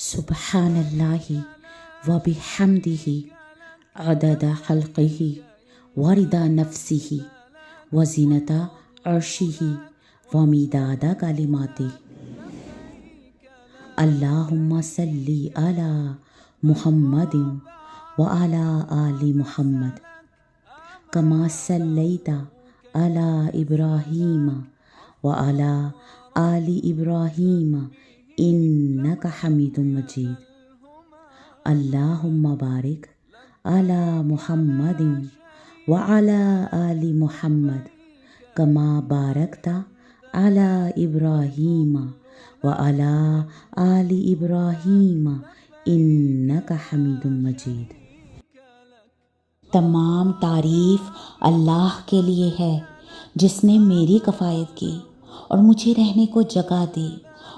سبحان اللہ و بحمدہ عدد خلقہ و رضا نفسہ و زینت عرشہ و مداد کلماتہ۔ اللہم صلی علی محمد و علی آل محمد کما صلیت علی ابراہیم و علی آل ابراہیم انک حمید مجید۔ اللہم بارک علی محمد و علی آل محمد کما بارکت علی ابراہیم و علی آل ابراہیم انک حمید مجید۔ تمام تعریف اللہ کے لیے ہے جس نے میری کفایت کی اور مجھے رہنے کو جگہ دی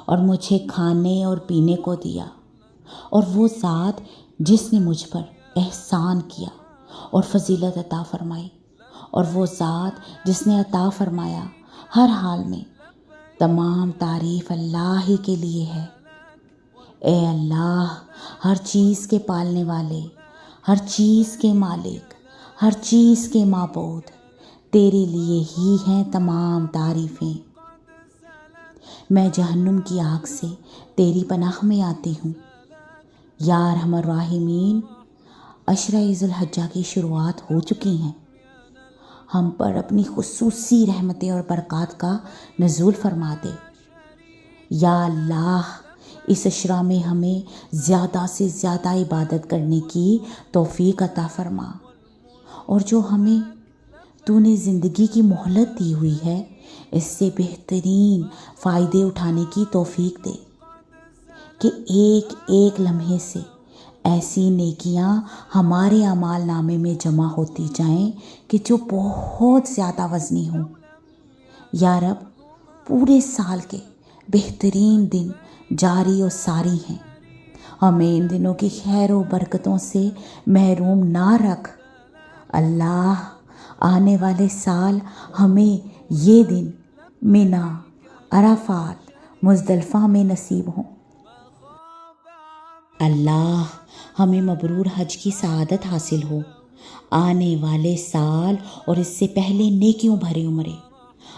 اور مجھے کھانے اور پینے کو دیا، اور وہ ذات جس نے مجھ پر احسان کیا اور فضیلت عطا فرمائی، اور وہ ذات جس نے عطا فرمایا ہر حال میں۔ تمام تعریف اللہ ہی کے لیے ہے۔ اے اللہ، ہر چیز کے پالنے والے، ہر چیز کے مالک، ہر چیز کے معبود، تیرے لیے ہی ہیں تمام تعریفیں۔ میں جہنم کی آگ سے تیری پناہ میں آتی ہوں۔ یا ارحم الراحمین، عشرہ ذی الحجہ کی شروعات ہو چکی ہیں۔ ہم پر اپنی خصوصی رحمتیں اور برکات کا نزول فرما دے۔ یا اللہ، اس عشرہ میں ہمیں زیادہ سے زیادہ عبادت کرنے کی توفیق عطا فرما، اور جو ہمیں تو نے زندگی کی مہلت دی ہوئی ہے اس سے بہترین فائدے اٹھانے کی توفیق دے کہ ایک ایک لمحے سے ایسی نیکیاں ہمارے اعمال نامے میں جمع ہوتی جائیں کہ جو بہت زیادہ وزنی ہوں۔ یا رب، پورے سال کے بہترین دن جاری و ساری ہیں، ہمیں ان دنوں کی خیر و برکتوں سے محروم نہ رکھ۔ اللہ، آنے والے سال ہمیں یہ دن منی، عرفات، مزدلفہ میں نصیب ہوں۔ اللہ، ہمیں مبرور حج کی سعادت حاصل ہو، آنے والے سال اور اس سے پہلے نیکیوں بھرے عمرے۔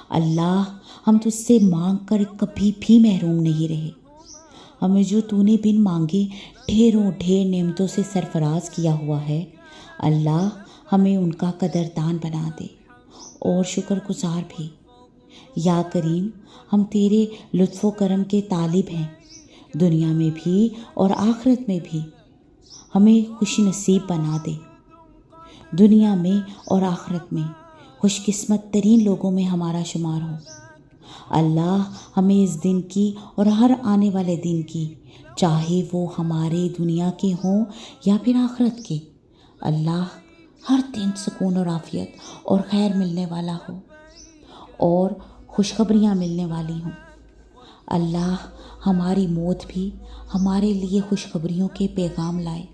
اللہ، ہم تجھ سے مانگ کر کبھی بھی محروم نہیں رہے۔ ہمیں جو تو نے بن مانگے ڈھیروں ڈھیر نعمتوں سے سرفراز کیا ہوا ہے، اللہ ہمیں ان کا قدردان بنا دے اور شکر گزار بھی۔ یا کریم، ہم تیرے لطف و کرم کے طالب ہیں، دنیا میں بھی اور آخرت میں بھی ہمیں خوش نصیب بنا دے۔ دنیا میں اور آخرت میں خوش قسمت ترین لوگوں میں ہمارا شمار ہو۔ اللہ، ہمیں اس دن کی اور ہر آنے والے دن کی، چاہے وہ ہمارے دنیا کے ہوں یا پھر آخرت کے، اللہ ہر دن سکون اور عافیت اور خیر ملنے والا ہو اور خوشخبریاں ملنے والی ہوں۔ اللہ، ہماری موت بھی ہمارے لیے خوشخبریوں کے پیغام لائے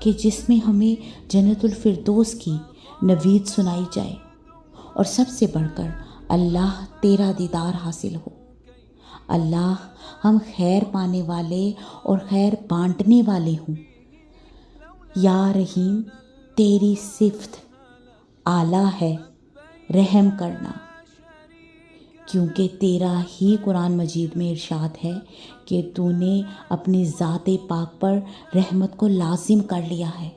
کہ جس میں ہمیں جنت الفردوس کی نوید سنائی جائے، اور سب سے بڑھ کر اللہ تیرا دیدار حاصل ہو۔ اللہ، ہم خیر پانے والے اور خیر بانٹنے والے ہوں۔ یا رحیم، تیری صفت اعلیٰ ہے رحم کرنا، کیونکہ تیرا ہی قرآن مجید میں ارشاد ہے کہ تو نے اپنی ذات پاک پر رحمت کو لازم کر لیا ہے۔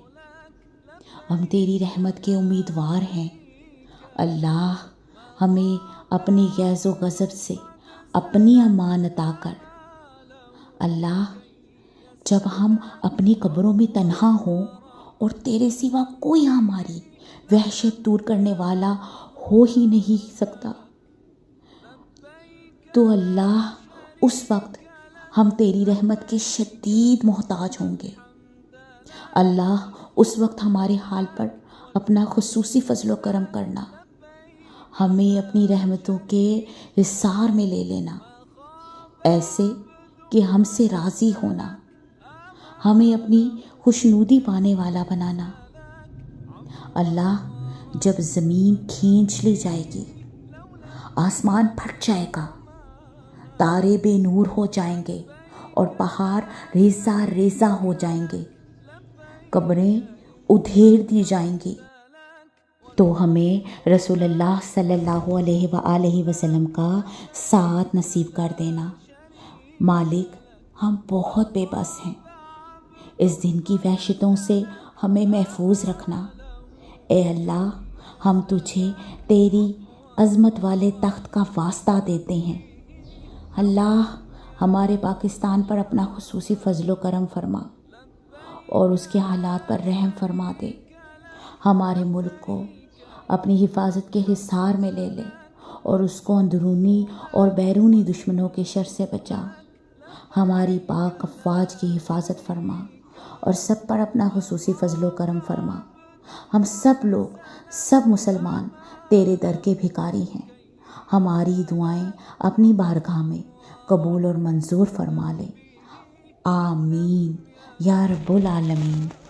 ہم تیری رحمت کے امیدوار ہیں۔ اللہ، ہمیں اپنی غیظ و غضب سے اپنی امان عطا کر۔ اللہ، جب ہم اپنی قبروں میں تنہا ہوں اور تیرے سوا کوئی ہماری وحشت دور کرنے والا ہو ہی نہیں سکتا، تو اللہ اس وقت ہم تیری رحمت کے شدید محتاج ہوں گے۔ اللہ، اس وقت ہمارے حال پر اپنا خصوصی فضل و کرم کرنا، ہمیں اپنی رحمتوں کے حصار میں لے لینا، ایسے کہ ہم سے راضی ہونا، ہمیں اپنی خوشنودی پانے والا بنانا۔ اللہ، جب زمین کھینچ لی جائے گی، آسمان پھٹ جائے گا، تارے بے نور ہو جائیں گے اور پہاڑ ریزہ ریزہ ہو جائیں گے، قبریں ادھیڑ دی جائیں گی۔ تو ہمیں رسول اللہ صلی اللہ علیہ وآلہ وسلم کا ساتھ نصیب کر دینا۔ مالک، ہم بہت بے بس ہیں، اس دن کی وحشتوں سے ہمیں محفوظ رکھنا۔ اے اللہ، ہم تجھے تیری عظمت والے تخت کا واسطہ دیتے ہیں۔ اللہ، ہمارے پاکستان پر اپنا خصوصی فضل و کرم فرما اور اس کے حالات پر رحم فرما دے۔ ہمارے ملک کو اپنی حفاظت کے حصار میں لے لے اور اس کو اندرونی اور بیرونی دشمنوں کے شر سے بچا۔ ہماری پاک افواج کی حفاظت فرما اور سب پر اپنا خصوصی فضل و کرم فرما۔ ہم سب لوگ، سب مسلمان تیرے در کے بھکاری ہیں، ہماری دعائیں اپنی بارگاہ میں قبول اور منظور فرما لے۔ آمین یا رب العالمین۔